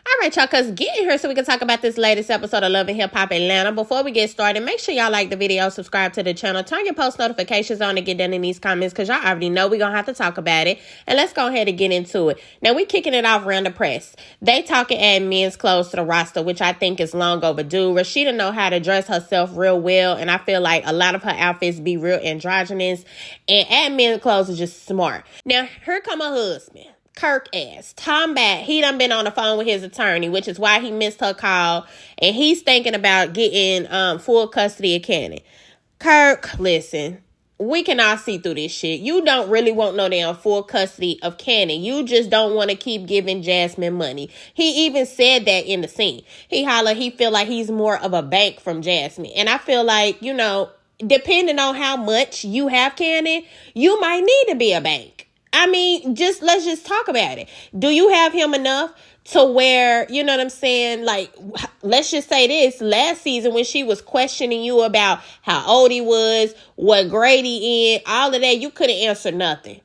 All right, y'all, cuz get in here so we can talk about this latest episode of Love and Hip Hop Atlanta. Before we get started, make sure y'all like the video, subscribe to the channel, turn your post notifications on to get done in these comments, because y'all already know we're going to have to talk about it. And let's go ahead and get into it. Now, we kicking it off around the press. They talking add men's clothes to the roster, which I think is long overdue. Rasheeda know how to dress herself real well, and I feel like a lot of her outfits be real androgynous, and add men's clothes is just smart. Now, here come her husband. Kirk ass. Tom back. He done been on the phone with his attorney, which is why he missed her call. And he's thinking about getting full custody of Cannon. Kirk, listen. We can all see through this shit. You don't really want no damn full custody of Cannon. You just don't want to keep giving Jasmine money. He even said that in the scene. He feel like he's more of a bank from Jasmine. And I feel like, you know, depending on how much you have Cannon, you might need to be a bank. I mean, let's just talk about it. Do you have him enough to where, you know what I'm saying? Like, let's just say this. Last season when she was questioning you about how old he was, what grade he in, all of that, you couldn't answer nothing.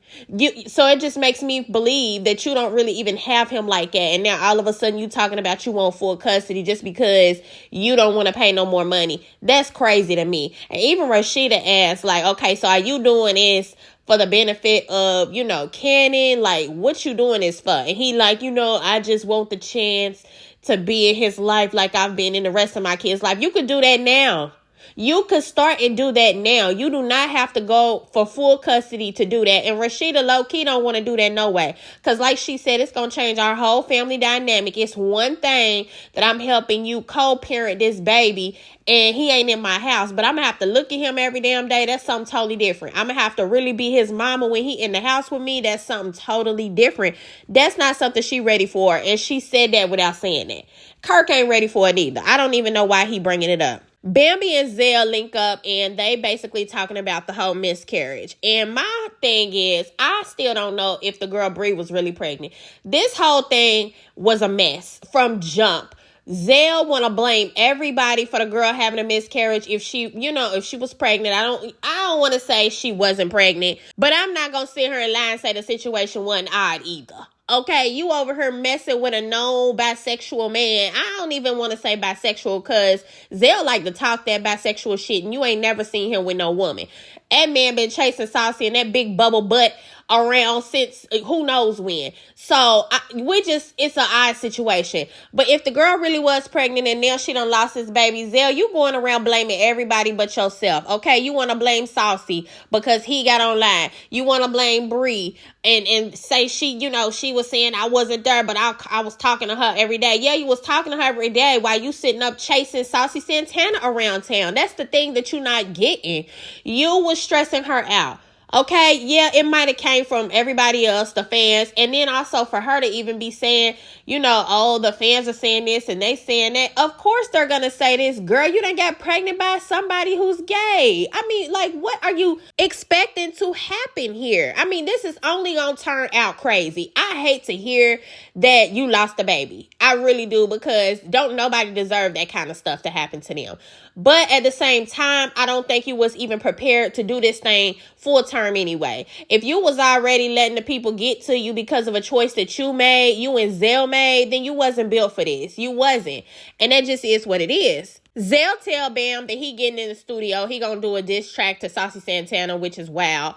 So it just makes me believe that you don't really even have him like that. And now all of a sudden you talking about you want full custody just because you don't want to pay no more money. That's crazy to me. And even Rasheeda asked, like, okay, so are you doing this for the benefit of, you know, Cannon? Like, what you doing this for? And he like, you know, I just want the chance to be in his life like I've been in the rest of my kids' life. You could do that now. You could start and do that now. You do not have to go for full custody to do that. And Rasheeda low-key don't want to do that no way. Because like she said, it's going to change our whole family dynamic. It's one thing that I'm helping you co-parent this baby and he ain't in my house, but I'm going to have to look at him every damn day. That's something totally different. I'm going to have to really be his mama when he in the house with me. That's something totally different. That's not something she ready for. And she said that without saying that. Kirk ain't ready for it either. I don't even know why he bringing it up. Bambi and Zell link up and they basically talking about the whole miscarriage. And my thing is, I still don't know if the girl Bree was really pregnant. This whole thing was a mess from jump. Zell want to blame everybody for the girl having a miscarriage. If she, you know, if she was pregnant, I don't want to say she wasn't pregnant, but I'm not going to sit here and lie and say the situation wasn't odd either. Okay, you over here messing with a known bisexual man. I don't even want to say bisexual because Zell like to talk that bisexual shit and you ain't never seen him with no woman. That man been chasing Saucy and that big bubble butt around since who knows when. So it's an odd situation. But if the girl really was pregnant and now she done lost his baby, Zell, you going around blaming everybody but yourself. Okay, you want to blame Saucy because he got online. You want to blame Bree and say she, you know, she was saying I wasn't there, but I was talking to her every day. Yeah, you was talking to her every day while you sitting up chasing saucysantana around town. That's the thing that you not getting. You was stressing her out. Okay, yeah, it might have came from everybody else, the fans, and then also for her to even be saying, you know, oh, the fans are saying this and they saying that. Of course they're going to say this. Girl, you done got pregnant by somebody who's gay. I mean, like, what are you expecting to happen here? I mean, this is only going to turn out crazy. I hate to hear that you lost a baby. I really do, because don't nobody deserve that kind of stuff to happen to them. But at the same time, I don't think you was even prepared to do this thing full term anyway. If you was already letting the people get to you because of a choice that you made, you and Zell made, then you wasn't built for this. You wasn't. And that just is what it is. Zell tell Bam that he getting in the studio. He gonna do a diss track to Saucysantana, which is wild.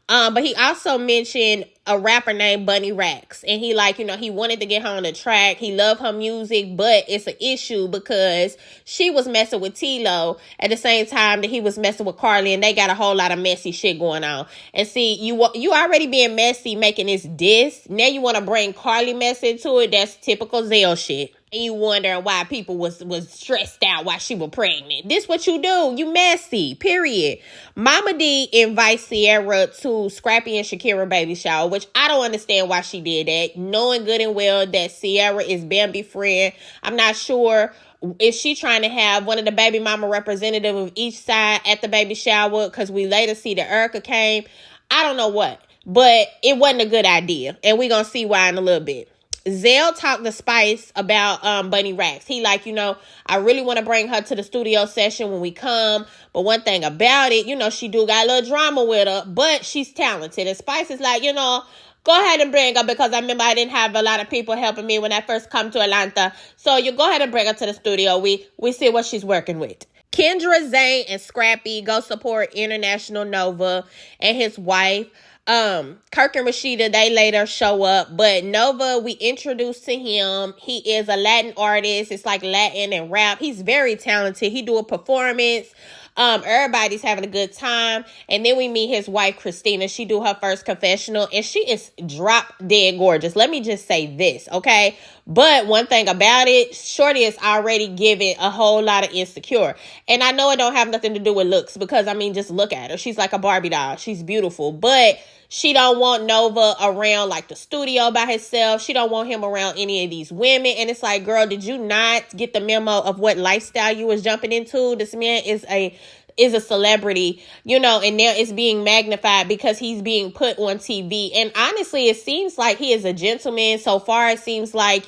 But he also mentioned a rapper named bunnyracks. And he like, you know, he wanted to get her on the track. He loved her music, but it's an issue because she was messing with T-Lo at the same time that he was messing with Carly, and they got a whole lot of messy shit going on. And see, you already being messy making this diss. Now you want to bring Carly mess into it. That's typical Zell shit. And you wonder why people was stressed out while she was pregnant. This what you do. You messy, period. Mama D invites Sierra to Scrappy and Shakira baby shower, which I don't understand why she did that, knowing good and well that Sierra is Bambi's friend. I'm not sure if she trying to have one of the baby mama representative of each side at the baby shower, because we later see that Erica came. I don't know what, but it wasn't a good idea. And we're going to see why in a little bit. Zell talked to Spice about bunnyracks. He like, you know, I really want to bring her to the studio session when we come. But one thing about it, you know, she do got a little drama with her, but she's talented. And Spice is like, you know, go ahead and bring her, because I remember I didn't have a lot of people helping me when I first come to Atlanta. So you go ahead and bring her to the studio. We see what she's working with. Kendra, Zane, and Scrappy go support International Nova and his wife. Kirk and Rasheeda, they later show up, but Nova, we introduced to him. He is a Latin artist. It's like Latin and rap. He's very talented. He do a performance. Everybody's having a good time. And then we meet his wife, Christina. She do her first confessional, and she is drop dead gorgeous. Let me just say this, okay? But one thing about it, Shorty is already giving a whole lot of insecure. And I know it don't have nothing to do with looks, because, I mean, just look at her. She's like a Barbie doll. She's beautiful. But she don't want Nova around like the studio by herself. She don't want him around any of these women. And it's like, girl, did you not get the memo of what lifestyle you was jumping into? This man is a celebrity, and now it's being magnified because he's being put on TV. And honestly, it seems like he is a gentleman. So far, it seems like,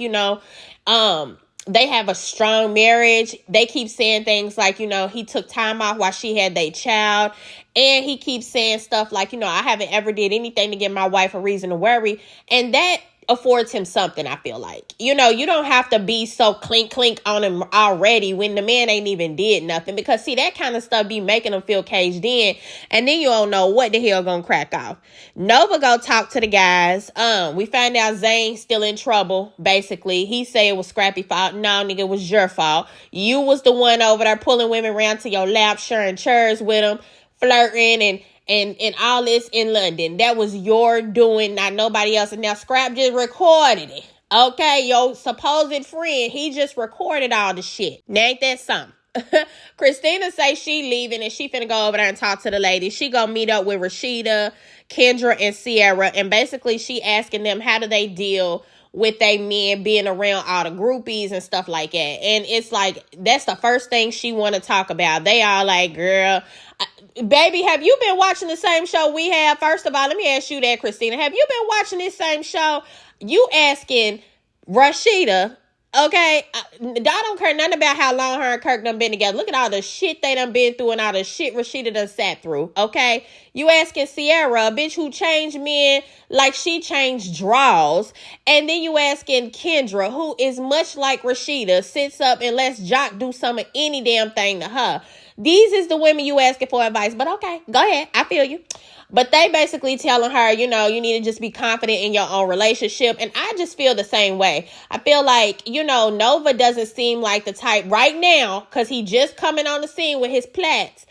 they have a strong marriage. They keep saying things like, he took time off while she had their child. And he keeps saying stuff like, I haven't ever did anything to give my wife a reason to worry. And that affords him something, I feel like. You don't have to be so clink on him already when the man ain't even did nothing. Because, see, that kind of stuff be making him feel caged in. And then you don't know what the hell gonna crack off. Nova go talk to the guys. We find out Zane's still in trouble, basically. He say it was Scrappy fault. No, nigga, it was your fault. You was the one over there pulling women around to your lap, sharing chairs with them, flirting and all this in London. That was your doing, not nobody else. And now Scrap just recorded it. Okay, your supposed friend, he just recorded all the shit. Now ain't that something? Christina say she leaving and she finna go over there and talk to the ladies. She gonna meet up with Rasheeda, Kendra, and Sierra. And basically she asking them how do they deal with they men being around all the groupies and stuff like that. And it's like, that's the first thing she want to talk about. They all like, girl, baby, have you been watching the same show we have? First of all, let me ask you that, Christina. Have you been watching this same show? You asking Rasheeda, okay? I don't care nothing about how long her and Kirk done been together. Look at all the shit they done been through and all the shit Rasheeda done sat through, okay? You asking Sierra, a bitch who changed men like she changed draws. And then you asking Kendra, who is much like Rasheeda, sits up and lets Jock do some of any damn thing to her. These is the women you asking for advice. But okay, go ahead. I feel you. But they basically telling her, you need to just be confident in your own relationship. And I just feel the same way. I feel like, Nova doesn't seem like the type right now, because he just coming on the scene with his plaits.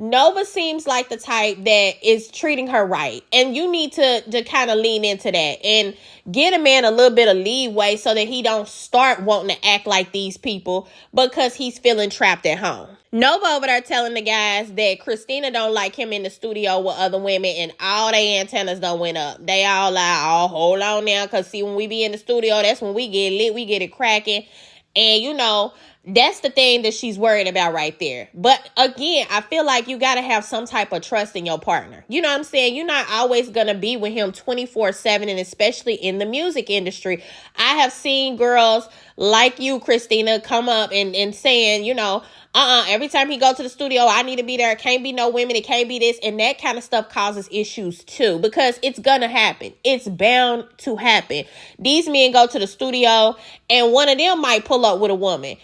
Nova seems like the type that is treating her right. And you need to kind of lean into that and get a man a little bit of leeway so that he don't start wanting to act like these people because he's feeling trapped at home. Nova over there telling the guys that Christina don't like him in the studio with other women, and all their antennas done went up. They all like, oh, hold on now, because see, when we be in the studio, that's when we get lit, we get it cracking. And, that's the thing that she's worried about right there. But again, I feel like you got to have some type of trust in your partner. You know what I'm saying? You're not always going to be with him 24/7, and especially in the music industry. I have seen girls like you, Christina, come up and saying, every time he go to the studio, I need to be there. It can't be no women. It can't be this. And that kind of stuff causes issues too, because it's going to happen. It's bound to happen. These men go to the studio and one of them might pull up with a woman.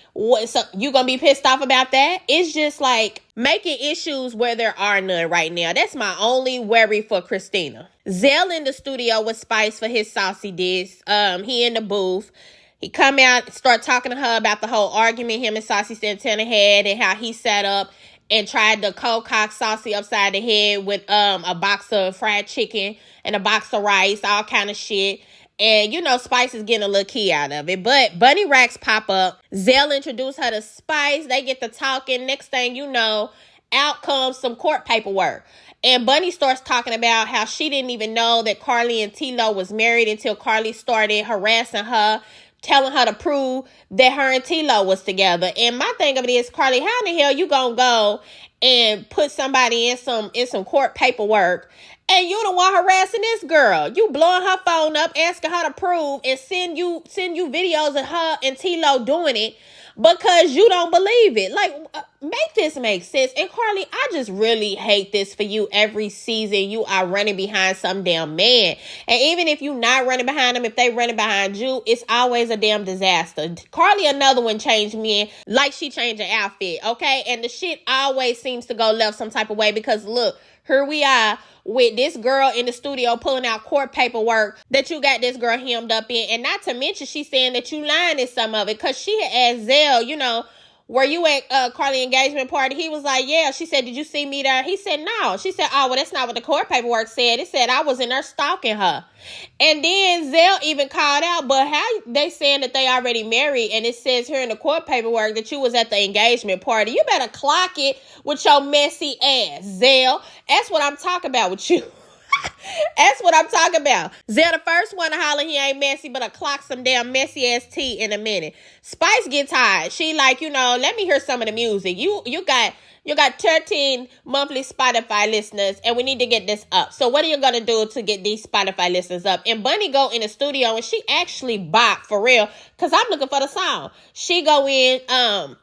So you going to be pissed off about that? It's just like making issues where there are none right now. That's my only worry for Christina. Zell in the studio with Spice for his saucy diss. He in the booth. He come out, start talking to her about the whole argument him and Saucysantana had, and how he sat up and tried to cold cock Saucy upside the head with a box of fried chicken and a box of rice, all kind of shit. And, Spice is getting a little key out of it. But bunnyracks pop up. Zell introduced her to Spice. They get to talking. Next thing you know, out comes some court paperwork. And Bunny starts talking about how she didn't even know that Carly and T-Lo was married until Carly started harassing her, telling her to prove that her and T-Lo was together. And my thing of it is, Carly, how in the hell you gonna go and put somebody in some court paperwork, and you the one harassing this girl? You blowing her phone up, asking her to prove, and send you videos of her and T-Lo doing it. because you don't believe it. Like, make this make sense. And Carly, I just really hate this for you. Every season you are running behind some damn man. And even if you're not running behind them, if they running behind you, it's always a damn disaster. Carly, another one, changed men like she changed her outfit, okay? And the shit always seems to go left some type of way because look, here we are with this girl in the studio pulling out court paperwork that you got this girl hemmed up in. And not to mention, she's saying that you lying in some of it because she had asked Zell, you know, were you at Carly engagement party? He was like, yeah. She said, did you see me there? He said, no. She said, oh, well, that's not what the court paperwork said. It said I was in there stalking her. And then Zell even called out, but how they saying that they already married, and it says here in the court paperwork that you was at the engagement party. You better clock it with your messy ass, Zell. That's what I'm talking about with you. That's what I'm talking about. Zell the first one to holler he ain't messy, but I clock some damn messy ass tea in a minute. Spice gets tired. She like, you know, let me hear some of the music. You got 13 monthly Spotify listeners, and we need to get this up. So what are you going to do to get these Spotify listeners up? And Bunny go in the studio, and she actually bop for real, because I'm looking for the song. She go in,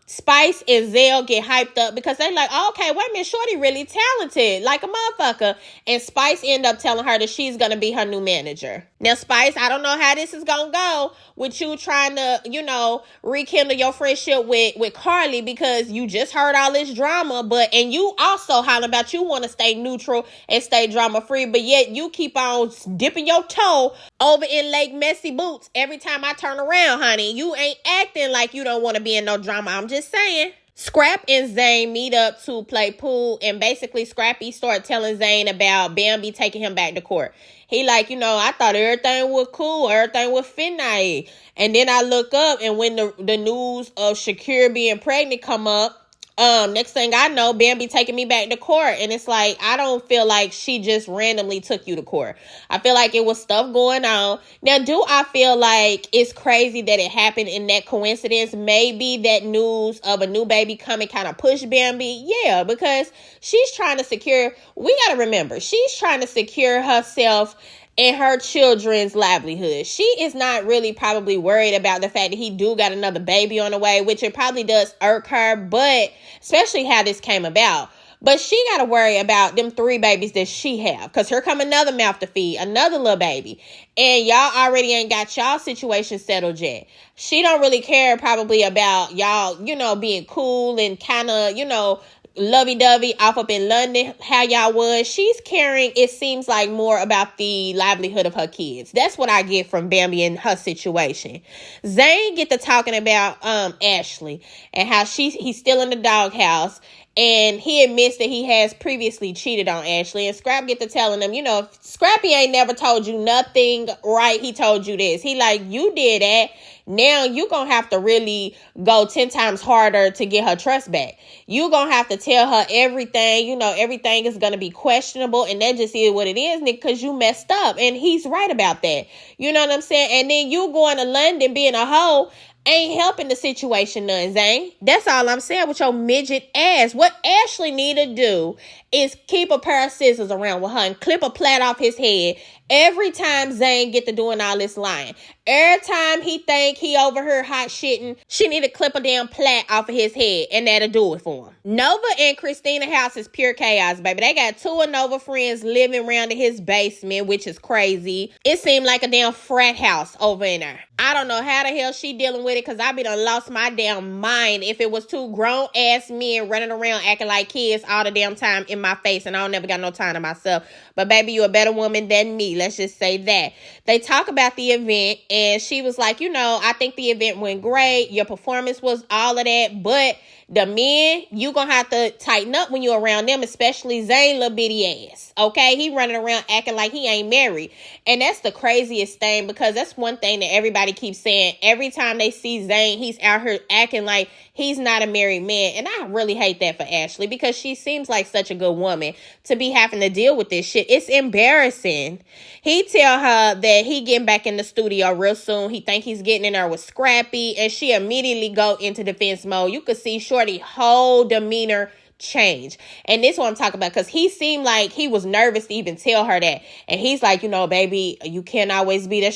Spice and Zell get hyped up because they like, oh, okay, wait a minute, Shorty really talented, like a motherfucker. And Spice end up telling her that she's going to be her new manager. Now, Spice, I don't know how this is going to go with you trying to, you know, rekindle your friendship with Carly, because you just heard all this drama, and you also hollering about you want to stay neutral and stay drama free, but yet you keep on dipping your toe over in Lake Messy Boots every time I turn around, honey. You ain't acting like you don't want to be in no drama. I'm just saying. Scrap and Zane meet up to play pool, and basically Scrappy started telling Zane about Bambi taking him back to court. He like, you know, I thought everything was cool, everything was finite. And then I look up, and when the news of Shakira being pregnant come up, next thing I know, Bambi taking me back to court. And it's like, I don't feel like she just randomly took you to court. I feel like it was stuff going on. Now, do I feel like it's crazy that it happened in that coincidence? Maybe that news of a new baby coming kind of pushed Bambi. Yeah, because she's trying to secure, we got to remember, she's trying to secure herself and her children's livelihood. She is not really probably worried about the fact that he do got another baby on the way, which it probably does irk her, but especially how this came about. But she got to worry about them 3 babies that she have, because here come another mouth to feed, another little baby. And y'all already ain't got y'all situation settled yet. She don't really care probably about y'all, you know, being cool and kind of, you know, lovey-dovey off up in London, how y'all was. She's caring, it seems like, more about the livelihood of her kids. That's what I get from Bambi and her situation. Zane get to talking about Ashley and how he's still in the doghouse, and he admits that he has previously cheated on Ashley. And Scrap get to telling him, you know, Scrappy ain't never told you nothing right. He told you this. He like, you did that. Now you gonna have to really go 10 times harder to get her trust back. You gonna have to tell her everything. You know, everything is gonna be questionable, and that just is what it is, Nick, because you messed up. And he's right about that. You know what I'm saying? And then you going to London being a hoe ain't helping the situation none, Zane. That's all I'm saying with your midget ass. What Ashley need to do is keep a pair of scissors around with her and clip a plait off his head every time Zane get to doing all this lying. Every time he think he over her hot shitting, she need to clip a damn plait off of his head, and that'll do it for him. Nova and Christina house is pure chaos, baby. They got 2 of Nova friends living around in his basement, which is crazy. It seemed like a damn frat house over in there. I don't know how the hell she dealing with it, because I be done lost my damn mind if it was 2 grown-ass men running around acting like kids all the damn time in my face, and I don't never got no time to myself. But baby, you a better woman than me. Let's just say that. They talk about the event, and she was like, you know, I think the event went great. Your performance was all of that, but the men, you gonna have to tighten up when you're around them, especially Zane little bitty ass. Okay? He running around acting like he ain't married. And that's the craziest thing, because that's one thing that everybody keeps saying. Every time they see Zane, he's out here acting like he's not a married man. And I really hate that for Ashley, because she seems like such a good woman to be having to deal with this shit. It's embarrassing. He tell her that he getting back in the studio real soon. He think he's getting in there with Scrappy, and she immediately go into defense mode. You could see Shorty whole demeanor change. And this is what I'm talking about, because he seemed like he was nervous to even tell her that. And he's like, baby, you can't always be there.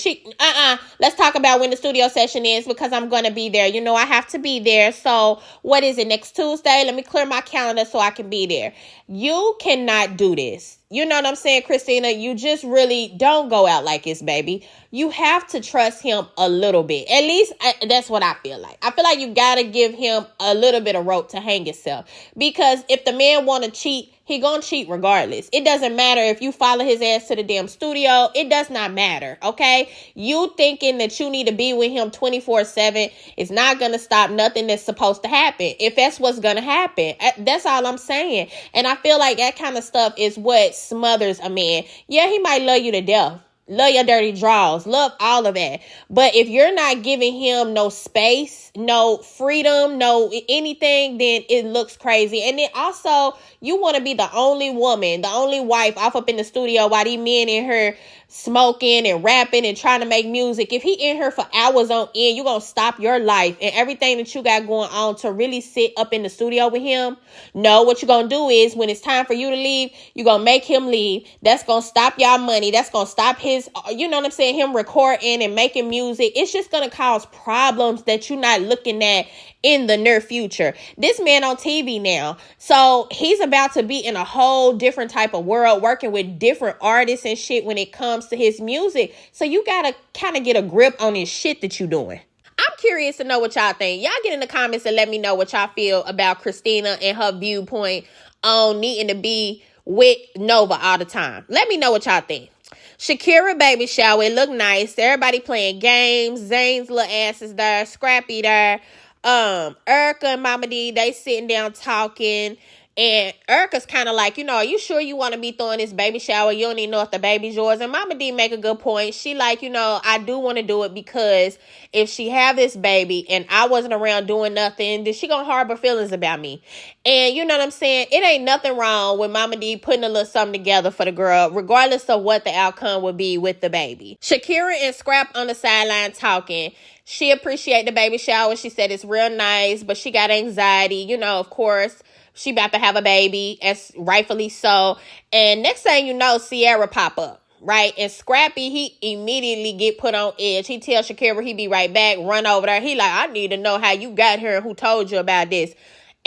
Let's talk about when the studio session is, because I'm going to be there. I have to be there. So what is it, next Tuesday? Let me clear my calendar so I can be there. You cannot do this. You know what I'm saying, Christina? You just really don't go out like this, baby. You have to trust him a little bit. At least that's what I feel like. I feel like you got to give him a little bit of rope to hang yourself. Because if the man want to cheat, he gonna cheat regardless. It doesn't matter if you follow his ass to the damn studio. It does not matter, okay? You thinking that you need to be with him 24/7 is not gonna stop nothing that's supposed to happen. If that's what's gonna happen, that's all I'm saying. And I feel like that kind of stuff is what smothers a man. Yeah, he might love you to death. Love your dirty draws. Love all of that. But if you're not giving him no space, no freedom, no anything, then it looks crazy. And then also, you want to be the only woman, the only wife off up in the studio while these men in here smoking and rapping and trying to make music. If he in here for hours on end, you're going to stop your life and everything that you got going on to really sit up in the studio with him. No, what you're going to do is when it's time for you to leave, you're going to make him leave. That's going to stop y'all money. That's going to stop his, him recording and making music. It's just going to cause problems that you're not looking at in the near future. This man on TV now, so he's about to be in a whole different type of world, working with different artists and shit when it comes to his music. So you gotta kind of get a grip on this shit that you doing. I'm curious to know what y'all think. Y'all get in the comments and let me know what y'all feel about Christina and her viewpoint on needing to be with Nova all the time. Let me know what y'all think. Shakira baby shower, it looked nice. Everybody playing games. Zane's little ass is there. Scrappy there. Erica and Mama D, they sitting down talking, and Erica's kind of like, are you sure you want to be throwing this baby shower? You don't even know if the baby's yours. And Mama D make a good point. She like, I do want to do it because if she have this baby and I wasn't around doing nothing, then she gonna harbor feelings about me. And you know what I'm saying? It ain't nothing wrong with Mama D putting a little something together for the girl, regardless of what the outcome would be with the baby. Shakira and Scrap on the sideline talking. She appreciate the baby shower. She said it's real nice, but she got anxiety. Of course, she about to have a baby, as rightfully so. And next thing you know, Sierra pop up, right? And Scrappy, he immediately get put on edge. He tell Shakira he be right back, run over there. He like, I need to know how you got here and who told you about this.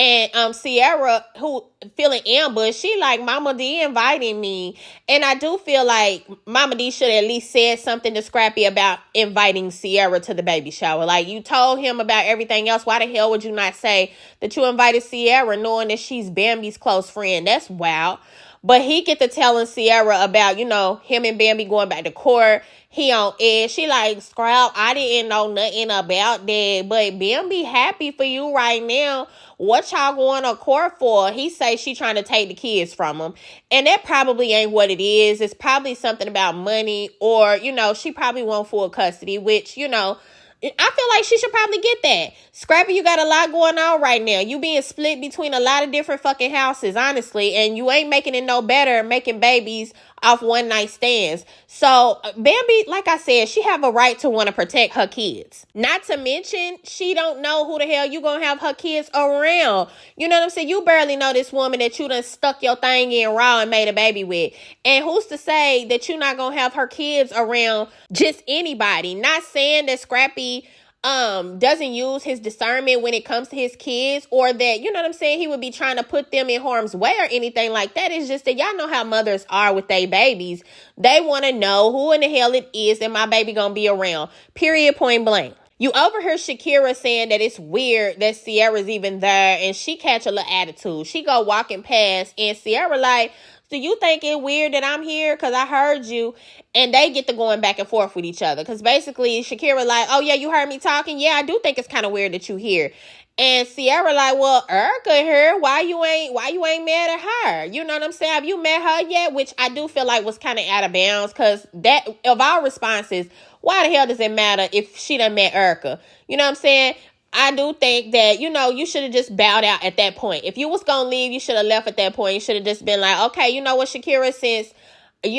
And Sierra, who feeling ambushed, she like, Mama D inviting me. And I do feel like Mama D should at least said something to Scrappy about inviting Sierra to the baby shower. Like, you told him about everything else. Why the hell would you not say that you invited Sierra knowing that she's Bambi's close friend? That's wild. But he get to telling Sierra about, him and Bambi going back to court. He on edge. She like, Scrap, I didn't know nothing about that. But Bambi happy for you right now. What y'all going to court for? He say she trying to take the kids from him. And that probably ain't what it is. It's probably something about money, or, she probably want full custody, which, I feel like she should probably get that. Scrappy, you got a lot going on right now. You being split between a lot of different fucking houses, honestly. And you ain't making it no better making babies off one night stands. So Bambi, like I said, she have a right to want to protect her kids. Not to mention, she don't know who the hell you gonna have her kids around. You know what I'm saying? You barely know this woman that you done stuck your thing in raw and made a baby with. And who's to say that you're not gonna have her kids around just anybody? Not saying that Scrappy doesn't use his discernment when it comes to his kids, or that, you know what I'm saying, he would be trying to put them in harm's way or anything like that. It's just that y'all know how mothers are with their babies. They want to know who in the hell it is that my baby gonna be around. Period, point blank. You overhear Shakira saying that it's weird that Sierra's even there, and she catch a little attitude. She go walking past, and Sierra like, do you think it's weird that I'm here? Because I heard you. And they get to going back and forth with each other. Because basically, Shakira like, oh, yeah, you heard me talking? Yeah, I do think it's kind of weird that you here. And Sierra like, well, Erica here. Why you ain't mad at her? You know what I'm saying? Have you met her yet? Which I do feel like was kind of out of bounds. Because that, of our responses, why the hell does it matter if she done met Erica? You know what I'm saying? I do think that, you should have just bowed out at that point. If you was going to leave, you should have left at that point. You should have just been like, okay, you know what, Shakira, since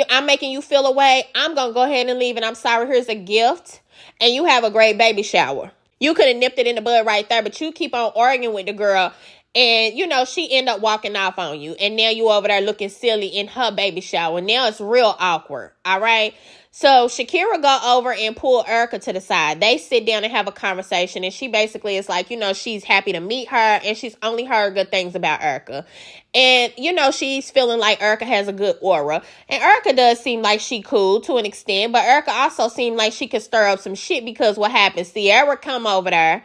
I'm making you feel away, I'm going to go ahead and leave, and I'm sorry, here's a gift, and you have a great baby shower. You could have nipped it in the bud right there, but you keep on arguing with the girl, And, you know, she end up walking off on you. And now you over there looking silly in her baby shower. Now it's real awkward. All right. So Shakira go over and pull Erica to the side. They sit down and have a conversation. And she basically is like, you know, she's happy to meet her. And she's only heard good things about Erica. And, you know, she's feeling like Erica has a good aura. And Erica does seem like she cool to an extent. But Erica also seemed like she could stir up some shit because what happened? Sierra come over there.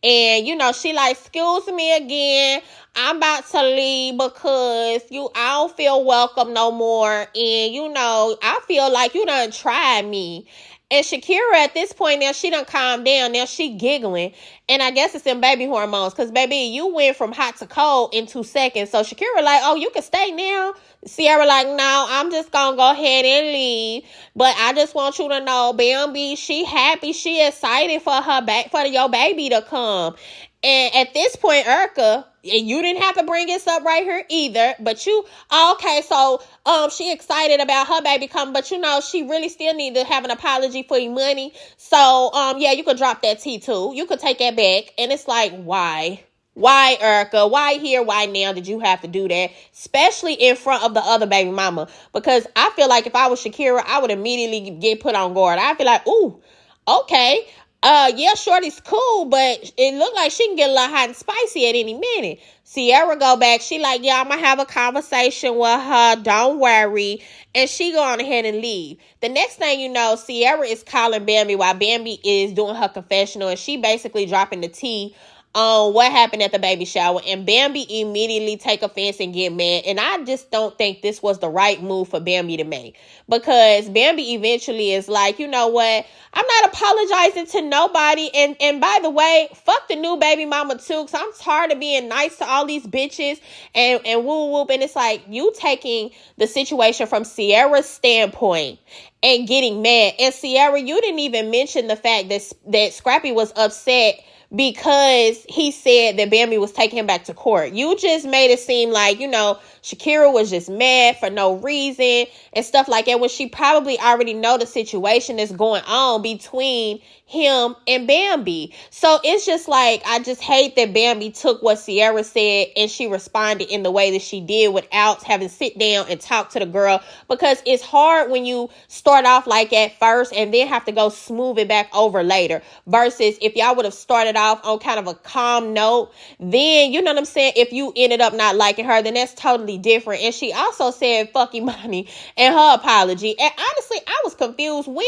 And, you know, she like, excuse me again, I'm about to leave because I don't feel welcome no more. And, you know, I feel like you done tried me. And Shakira at this point now, she done calmed down. Now she giggling. And I guess it's in baby hormones. Because, baby, you went from hot to cold in 2 seconds. So Shakira like, oh, you can stay now. Sierra like, no, I'm just going to go ahead and leave. But I just want you to know, Bambi, she happy. She excited for your baby to come. And at this point, Erica, and you didn't have to bring this up right here either, but okay, so she excited about her baby coming, but you know, she really still need to have an apology for your money. So, yeah, you could drop that T too. You could take that back. And it's like, why? Why, Erica? Why here? Why now did you have to do that? Especially in front of the other baby mama. Because I feel like if I was Shakira, I would immediately get put on guard. I'd be like, ooh, okay. Yeah, Shorty's cool, but it looked like she can get a little hot and spicy at any minute. Sierra go back. She like, yeah, I'm going to have a conversation with her. Don't worry. And she go on ahead and leave. The next thing you know, Sierra is calling Bambi while Bambi is doing her confessional. And she basically dropping the tea on what happened at the baby shower. And Bambi immediately take offense and get mad. And I just don't think this was the right move for Bambi to make. Because Bambi eventually is like, you know what? I'm not apologizing to nobody. And by the way, fuck the new baby mama too. Because I'm tired of being nice to all these bitches and woo whoop. And it's like you taking the situation from Sierra's standpoint and getting mad. And Sierra, you didn't even mention the fact that Scrappy was upset because he said that Bambi was taking him back to court. You just made it seem like, you know, Shakira was just mad for no reason and stuff like that when she probably already know the situation that's going on between him and Bambi. So it's just like, I just hate that Bambi took what Sierra said and she responded in the way that she did without having sit down and talk to the girl, because it's hard when you start off like at first and then have to go smooth it back over later, versus if y'all would have started off on kind of a calm note, then, you know what I'm saying, if you ended up not liking her, then that's totally different. And she also said fuck Imani in her apology. And honestly, I was confused. When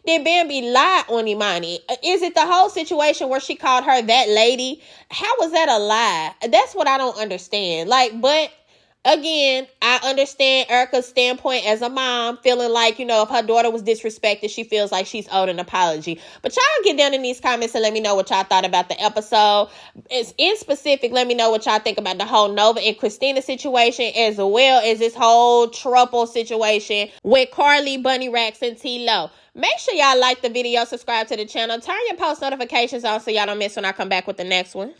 did Bambi lie on Imani? Is it the whole situation where she called her that lady? How was that a lie? That's what I don't understand. Like, but again, I understand Erica's standpoint as a mom, feeling like, you know, if her daughter was disrespected, she feels like she's owed an apology. But y'all get down in these comments and let me know what y'all thought about the episode. In specific, let me know what y'all think about the whole Nova and Christina situation, as well as this whole trouble situation with Carly, Bunnyracks, and T-Lo. Make sure y'all like the video, subscribe to the channel, turn your post notifications on so y'all don't miss when I come back with the next one.